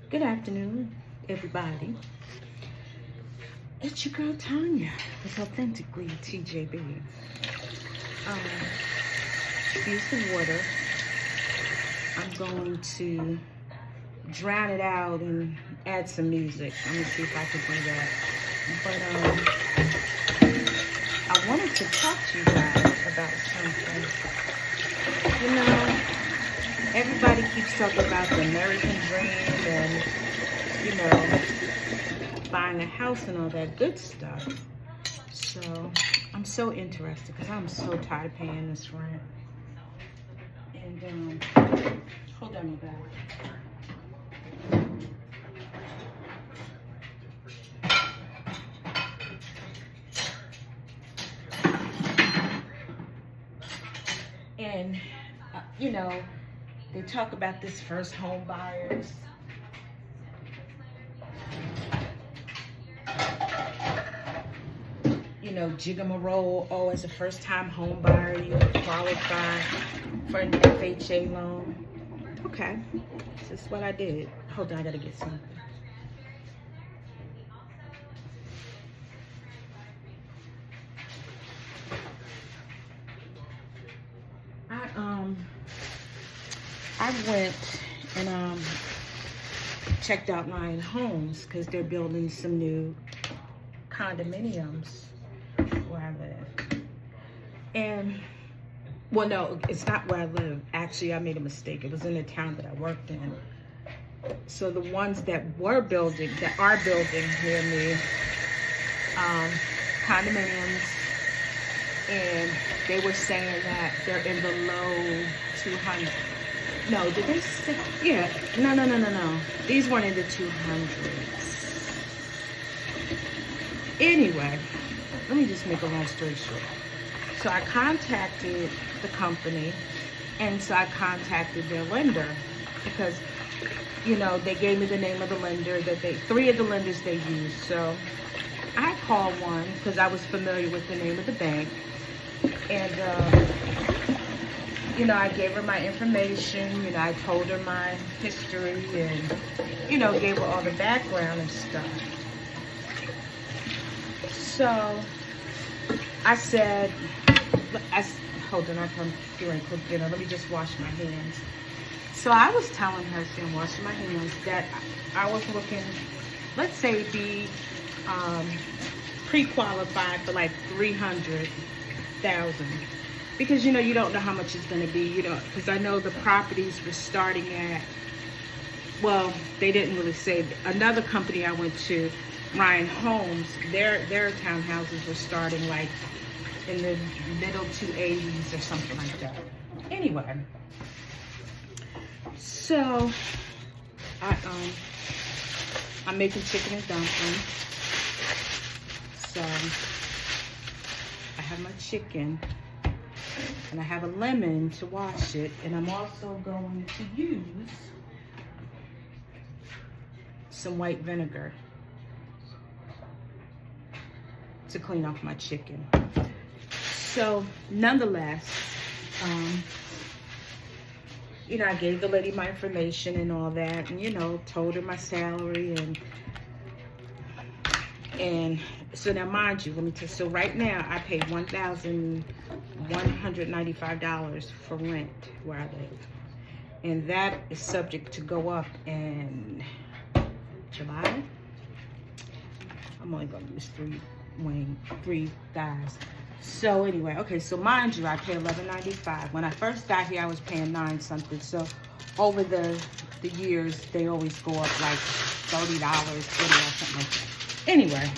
Good afternoon, everybody. It's your girl Tanya. It's authentically TJB. Use the water. I'm going to drown it out and add some music. Let me see if I can do that. But I wanted to talk to you guys about something. You know, everybody keeps talking about the American dream and, you know, buying a house and all that good stuff. So I'm so interested because I'm so tired of paying this rent. And hold on, you guys. And you know, they talk about this first home buyers. You know, jigamarole. Oh, as a first-time home buyer, you qualify for an FHA loan. Okay, this is what I did. Hold on, I gotta get something. I went and checked out Ryan Homes because they're building some new condominiums where I live. And, well, no, it's not where I live. Actually, I made a mistake. It was in the town that I worked in. So the ones that are building near me, condominiums, and they were saying that they're in the low 200. No, did they say? Yeah, no. These weren't in the 200s. Anyway, let me just make a long story short. So I contacted the company, and so I contacted their lender because, you know, they gave me the name of the lender that three of the lenders they used. So I called one because I was familiar with the name of the bank, and you know, I gave her my information. You know, I told her my history, and you know, gave her all the background and stuff. So I said, hold on, I'm doing quick dinner. Let me just wash my hands. So I was telling her, saying, washing my hands, that I was looking, let's say, be pre-qualified for like $300,000, because you know you don't know how much it's going to be. You know, because I know the properties were starting at, well, they didn't really say. Another company I went to, Ryan Homes, their townhouses were starting like in the middle 280s or something like that. Anyway, so I'm making chicken and dumplings. So I have my chicken and I have a lemon to wash it, and I'm also going to use some white vinegar to clean off my chicken. So nonetheless, you know, I gave the lady my information and all that, and you know, told her my salary, and so now mind you, let me tell you, so right now I pay $1,195 for rent where I live, and that is subject to go up in July. I'm only gonna use three guys. So anyway, okay, so mind you, I pay $11.95. When I first got here, I was paying $9 something. So over the years, they always go up like $30, $40, something like that. Anyway,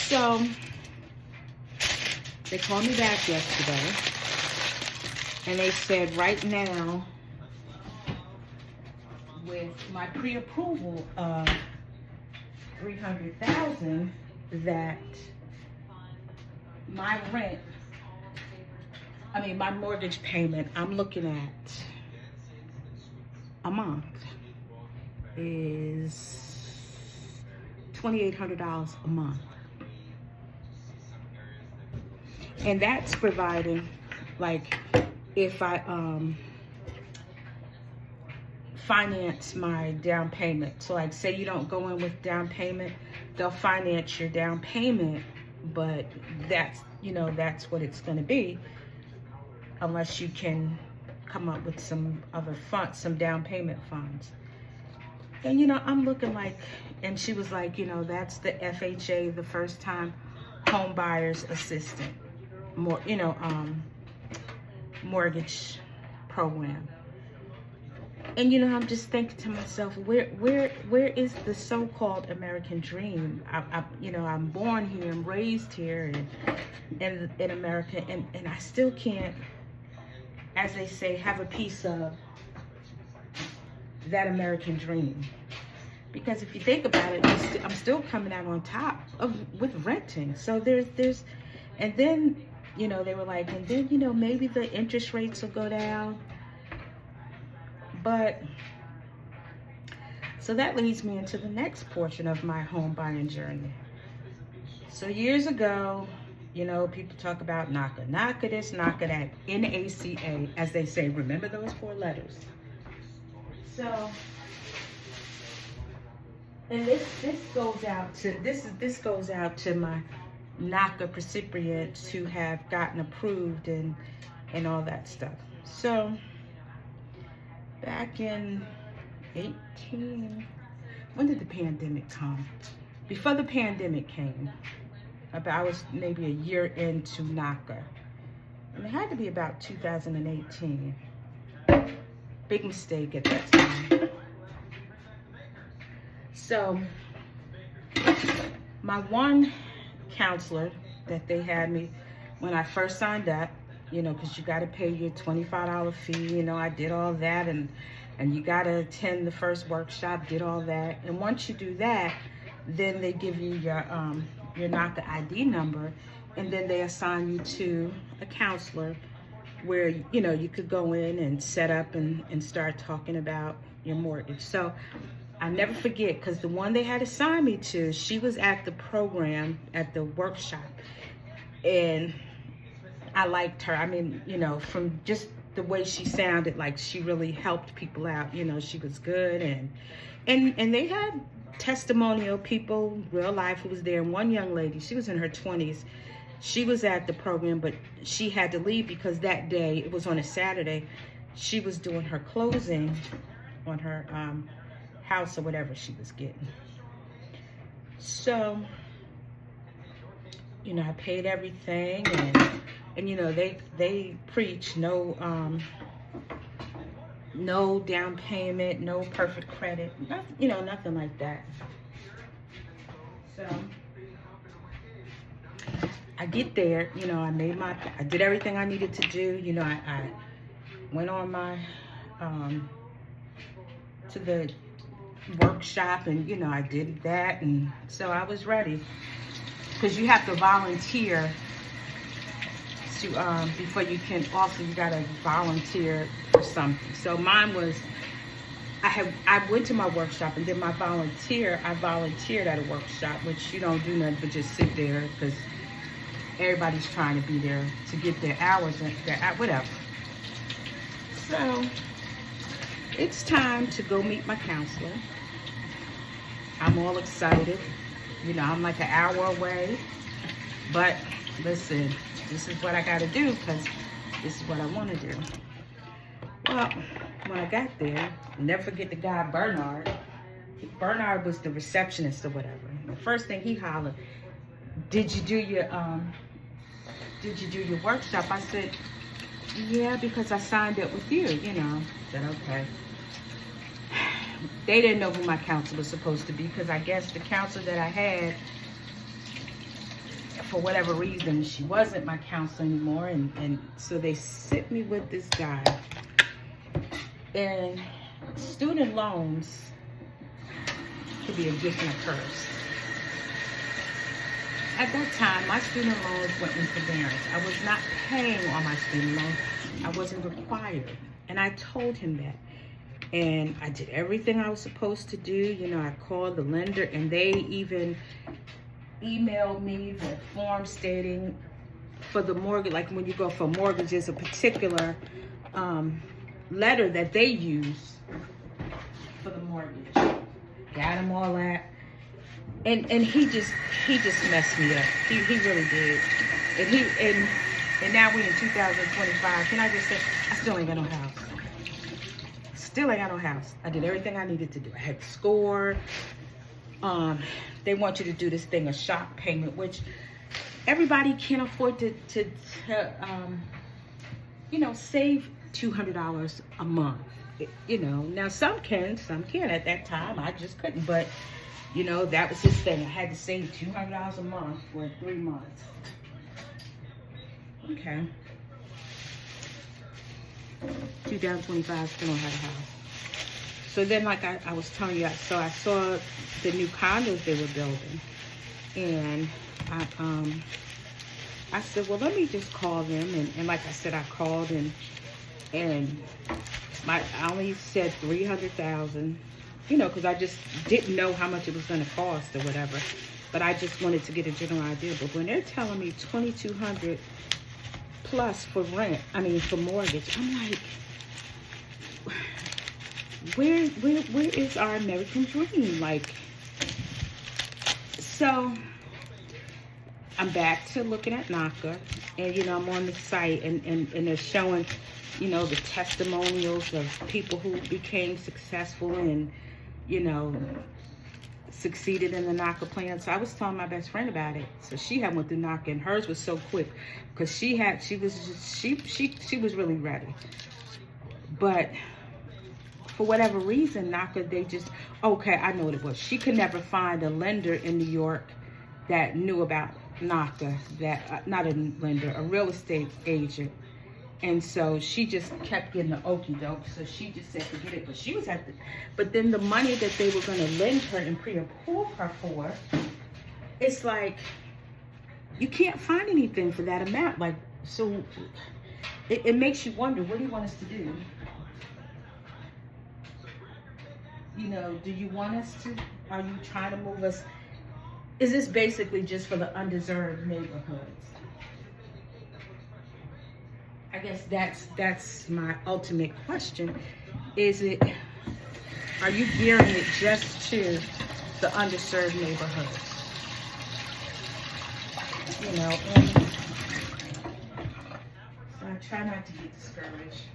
so they called me back yesterday, and they said right now, with my pre-approval of $300,000, that my rent, my mortgage payment, I'm looking at a month is $2,800 a month. And that's providing, like, if I finance my down payment. So like, say you don't go in with down payment, they'll finance your down payment, but that's, you know, that's what it's going to be, unless you can come up with some other funds, some down payment funds. And, you know, I'm looking like, and she was like, you know, that's the FHA, the first time home buyers assistant, more, you know, mortgage program. And, you know, I'm just thinking to myself, where is the so-called American dream? You know, I'm born here, I'm raised here in America, and I still can't, as they say, have a piece of that American dream. Because if you think about it, I'm still coming out on top with renting. So there's, and then, you know, they were like, and then, you know, maybe the interest rates will go down. But, so that leads me into the next portion of my home buying journey. So years ago, you know, people talk about NACA. NACA this, NACA that, NACA, as they say. Remember those 4 letters. So, and this goes out to, this goes out to my NACA recipients who have gotten approved and all that stuff. So, back in 18, when did the pandemic come? Before the pandemic came, I was maybe a year into NACA. And it had to be about 2018. Big mistake at that time. So, my one counselor that they had me when I first signed up, you know, because you got to pay your $25 fee. You know, I did all that, and you got to attend the first workshop, did all that. And once you do that, then they give you your NACA ID number, and then they assign you to a counselor where, you know, you could go in and set up and start talking about your mortgage. So I never forget, because the one they had assigned me to, she was at the program, at the workshop, and I liked her. I mean, you know, from just the way she sounded, like she really helped people out. You know, she was good, and they had testimonial people, real life, who was there. And one young lady, she was in her 20s. She was at the program, but she had to leave because that day, it was on a Saturday, she was doing her closing on her house or whatever she was getting. So, you know, I paid everything, and you know, they preach no down payment, no perfect credit, nothing, you know, nothing like that. So I get there, you know, I did everything I needed to do. You know, I went on my to the workshop, and you know, I did that, and so I was ready, because you have to volunteer to before you can, also you gotta volunteer for something. So mine was, I went to my workshop, and then I volunteered at a workshop, which you don't do nothing but just sit there, because everybody's trying to be there to get their hours and whatever. So it's time to go meet my counselor. I'm all excited. You know, I'm like an hour away. But listen, this is what I got to do, because this is what I want to do. Well, when I got there, I'll never forget the guy, Bernard. Bernard was the receptionist or whatever. The first thing he hollered, did you do your workshop? I said, yeah, because I signed up with you, you know. I said, okay. They didn't know who my counselor was supposed to be, because I guess the counselor that I had, for whatever reason, she wasn't my counselor anymore, and so they sent me with this guy. And student loans could be a gift and a curse. At that time, my student loans went in forbearance. I was not paying on my student loans. I wasn't required. And I told him that. And I did everything I was supposed to do. You know, I called the lender, and they even emailed me the form stating for the mortgage, like when you go for mortgages, a particular letter that they use for the mortgage. Got him all that. And he just messed me up. He really did. And now we in 2025. Can I just say, I still ain't got no house. Still ain't got no house. I did everything I needed to do. I had to score. They want you to do this thing, a shock payment, which everybody can't afford to save $200 a month. Now some can at that time. I just couldn't, but that was his thing. I had to save $200 a month for 3 months. Okay. 2025, still don't have a house. So then, like I was telling you, so I saw the new condos they were building, and I said, well, let me just call them, and like I said, I called, and I only said 300,000, because I just didn't know how much it was going to cost or whatever, but I just wanted to get a general idea. But when they're telling me 2,200 plus for rent, for mortgage, I'm like, where is our American dream? Like, so I'm back to looking at NACA, and I'm on the site, and they're showing, the testimonials of people who became successful and, succeeded in the NACA plan. So I was telling my best friend about it. So she had went through NACA, and hers was so quick because she was really ready. But for whatever reason, NACA, they just, okay, I know what it was. She could never find a lender in New York that knew about NACA, that not a lender, a real estate agent. And so she just kept getting the okie doke. So she just said, forget it. But she was but then the money that they were going to lend her and pre-approve her for, it's like, you can't find anything for that amount. Like, so it makes you wonder, what do you want us to do? Do you want us to, are you trying to move us? Is this basically just for the undeserved neighborhoods? I guess that's my ultimate question. Are you gearing it just to the underserved neighborhoods? And so I try not to get discouraged.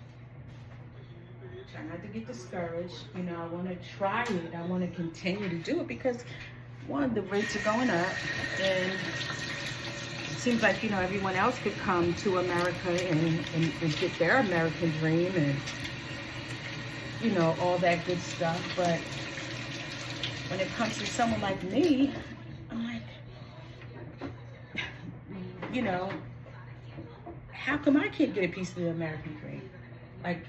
I want to try it. I want to continue to do it because, one, the rates are going up, and it seems like, everyone else could come to America and get their American dream and, all that good stuff. But when it comes to someone like me, I'm like, how come I can't get a piece of the American dream? Like,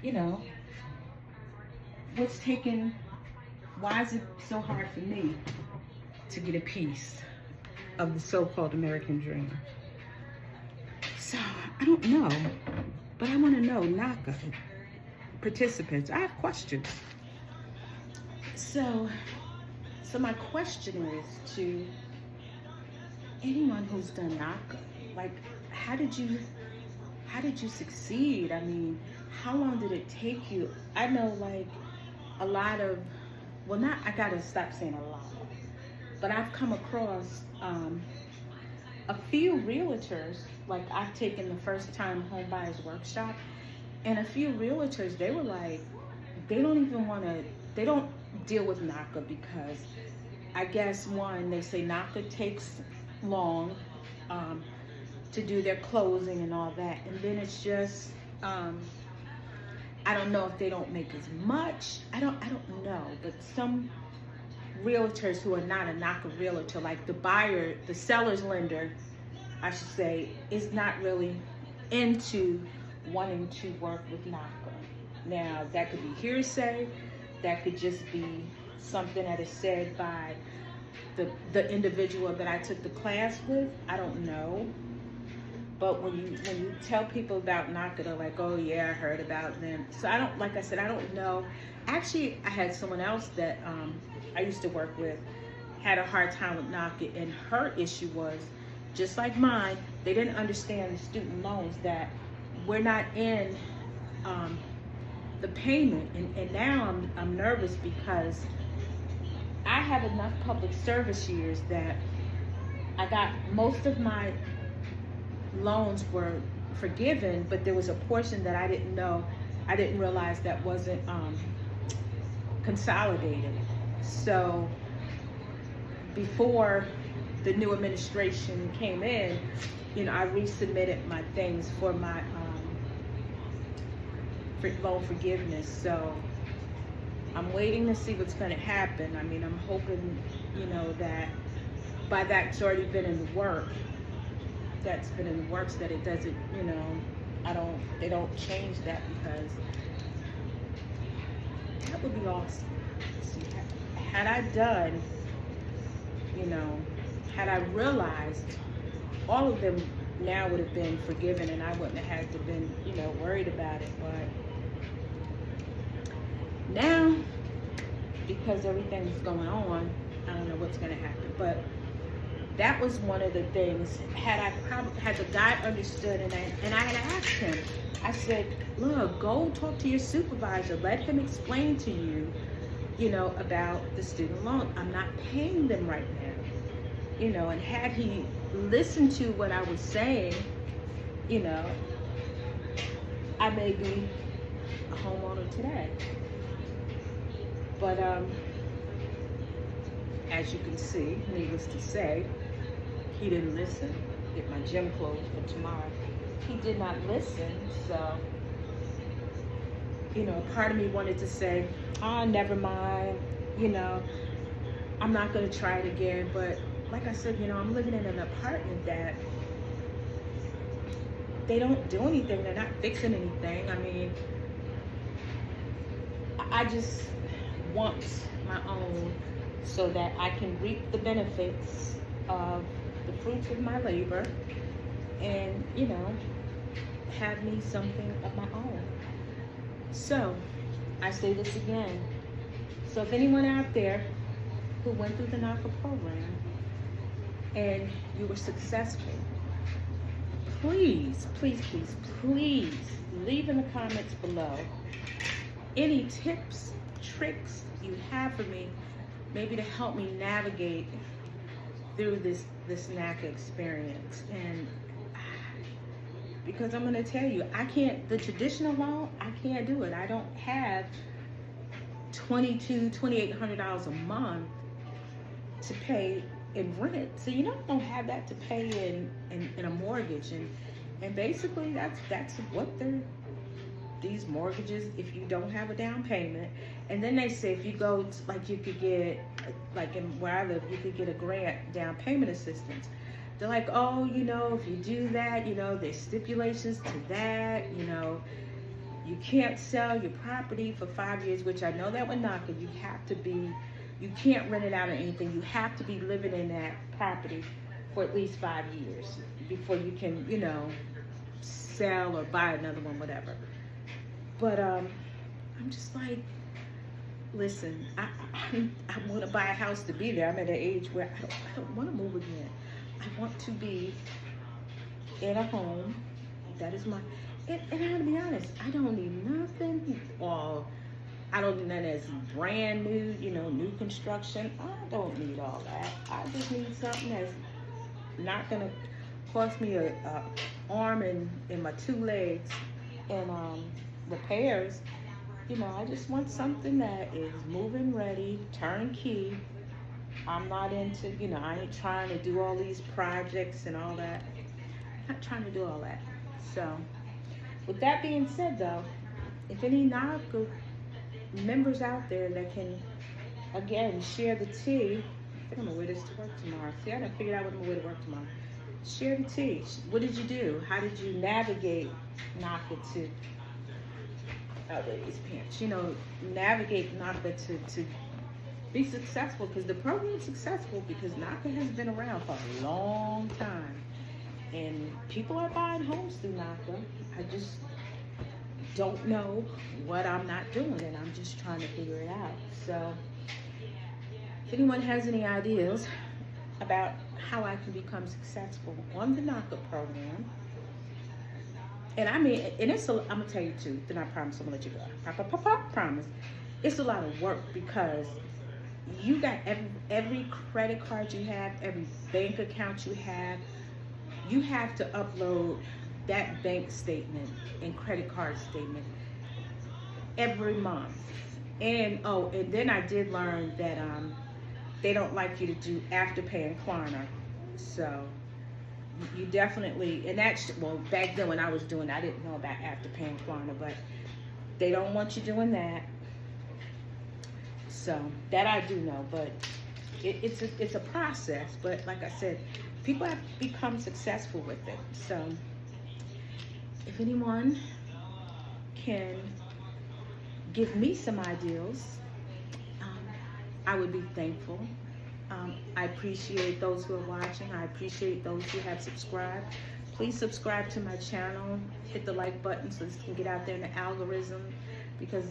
why is it so hard for me to get a piece of the so-called American dream? So, I don't know, but I want to know, NACA participants, I have questions. So my question is to anyone who's done NACA, like, how did you succeed? How long did it take you? I know, like, a lot of, I gotta stop saying a lot, but I've come across a few realtors, like I've taken the first time Homebuyers workshop, and a few realtors, they were like, they don't deal with NACA because I guess, one, they say NACA takes long to do their closing and all that, and then it's just, I don't know if they don't make as much. I don't know, but some realtors who are not a NACA realtor, like the seller's lender, I should say, is not really into wanting to work with NACA. Now, that could be hearsay. That could just be something that is said by the individual that I took the class with. I don't know. But when you tell people about NACA, they're like, oh yeah, I heard about them. So I don't know. Actually, I had someone else that I used to work with had a hard time with NACA, and her issue was, just like mine, they didn't understand the student loans, that we're not in the payment, and now I'm nervous because I have enough public service years that I got most of my loans were forgiven, but there was a portion that I didn't realize that wasn't consolidated. So before the new administration came in, I resubmitted my things for my for loan forgiveness. So I'm waiting to see what's going to happen. I mean, I'm hoping, that by that's already been in the work. That's been in the works, that it doesn't, they don't change that, because that would be awesome. See, had I done, had I realized, all of them now would have been forgiven, and I wouldn't have had to been, worried about it. But now, because everything's going on, I don't know what's going to happen. But that was one of the things. Had the guy understood, and I had asked him, I said, look, go talk to your supervisor. Let him explain to you, about the student loan. I'm not paying them right now. And had he listened to what I was saying, I may be a homeowner today. But as you can see, needless to say, he didn't listen. Get my gym clothes for tomorrow. He did not listen. So, part of me wanted to say, oh, never mind. I'm not going to try it again. But like I said, I'm living in an apartment that they don't do anything. They're not fixing anything. I mean, I just want my own, so that I can reap the benefits of the fruits of my labor, and have me something of my own. So I say this again. So if anyone out there who went through the NACA program and you were successful, please, please, please, please leave in the comments below any tips, tricks you have for me, maybe to help me navigate through this NACA experience. And because I'm going to tell you, the traditional loan, I can't do it. I don't have $2,800 a month to pay in rent. So I don't have that to pay in a mortgage. And basically that's what these mortgages, if you don't have a down payment. And then they say if you go you could get, like in where I live, you could get a grant down payment assistance. They're like, oh, if you do that, there's stipulations to that, you can't sell your property for 5 years, which I know that with NACA, you can't rent it out or anything. You have to be living in that property for at least 5 years before you can, sell or buy another one, whatever. But I'm just like, listen, I want to buy a house to be there. I'm at an age where I don't want to move again. I want to be in a home. That is and I gotta be honest, I don't need nothing, or I don't need nothing that's brand new, new construction. I don't need all that. I just need something that's not gonna cost me a arm and my 2 legs and repairs. I just want something that is move-in ready, turnkey. I'm not into, I ain't trying to do all these projects and all that. I'm not trying to do all that. So, with that being said, though, if any NACA members out there that can, again, share the tea. I think I'm gonna wear this to work tomorrow. See, I done figured out what I'm gonna wear to work tomorrow. Share the tea. What did you do? How did you navigate NACA to, these pants, navigate NACA to be successful, because the program is successful because NACA has been around for a long time, and people are buying homes through NACA. I just don't know what I'm not doing, and I'm just trying to figure it out. So if anyone has any ideas about how I can become successful on the NACA program, And I mean, and it's I'm gonna tell you too. Then I promise I'm gonna let you go. Promise. It's a lot of work because you got every credit card you have, every bank account you have to upload that bank statement and credit card statement every month. And oh, and then I did learn that they don't like you to do Afterpay and Klarna. So you definitely, and that's, well, back then when I was doing it, I didn't know about Afterpay and Klarna, but they don't want you doing that. So that I do know, but it's a process. But like I said, people have become successful with it. So if anyone can give me some ideas, I would be thankful. I appreciate those who are watching. I appreciate those who have subscribed. Please subscribe to my channel. Hit the like button so this can get out there in the algorithm, because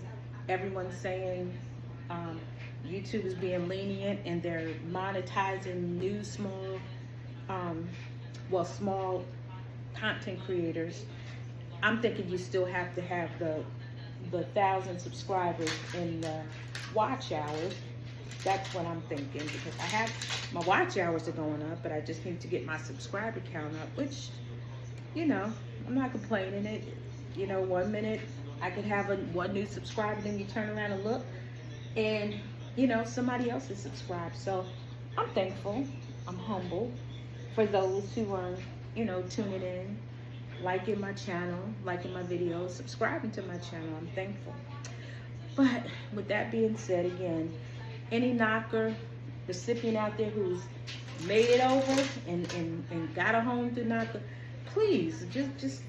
everyone's saying YouTube is being lenient and they're monetizing new small content creators. I'm thinking you still have to have the 1,000 subscribers in the watch hours. That's what I'm thinking, because I have my watch hours are going up, but I just need to get my subscriber count up, which, you know, I'm not complaining. It, you know, 1 minute I could have one new subscriber, then you turn around and look, and you know, somebody else is subscribed. So I'm thankful. I'm humble for those who are, you know, tuning in, liking my channel, liking my videos, subscribing to my channel. I'm thankful. But with that being said, again, any NACA recipient out there who's made it over and got a home through NACA, please just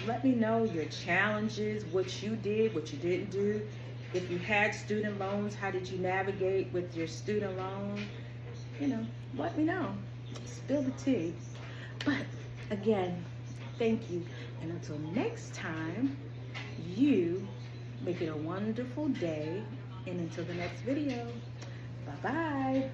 let me know your challenges, what you did, what you didn't do. If you had student loans, how did you navigate with your student loan? You know, let me know. Spill the tea. But again, thank you. And until next time, you make it a wonderful day. And until the next video, bye-bye.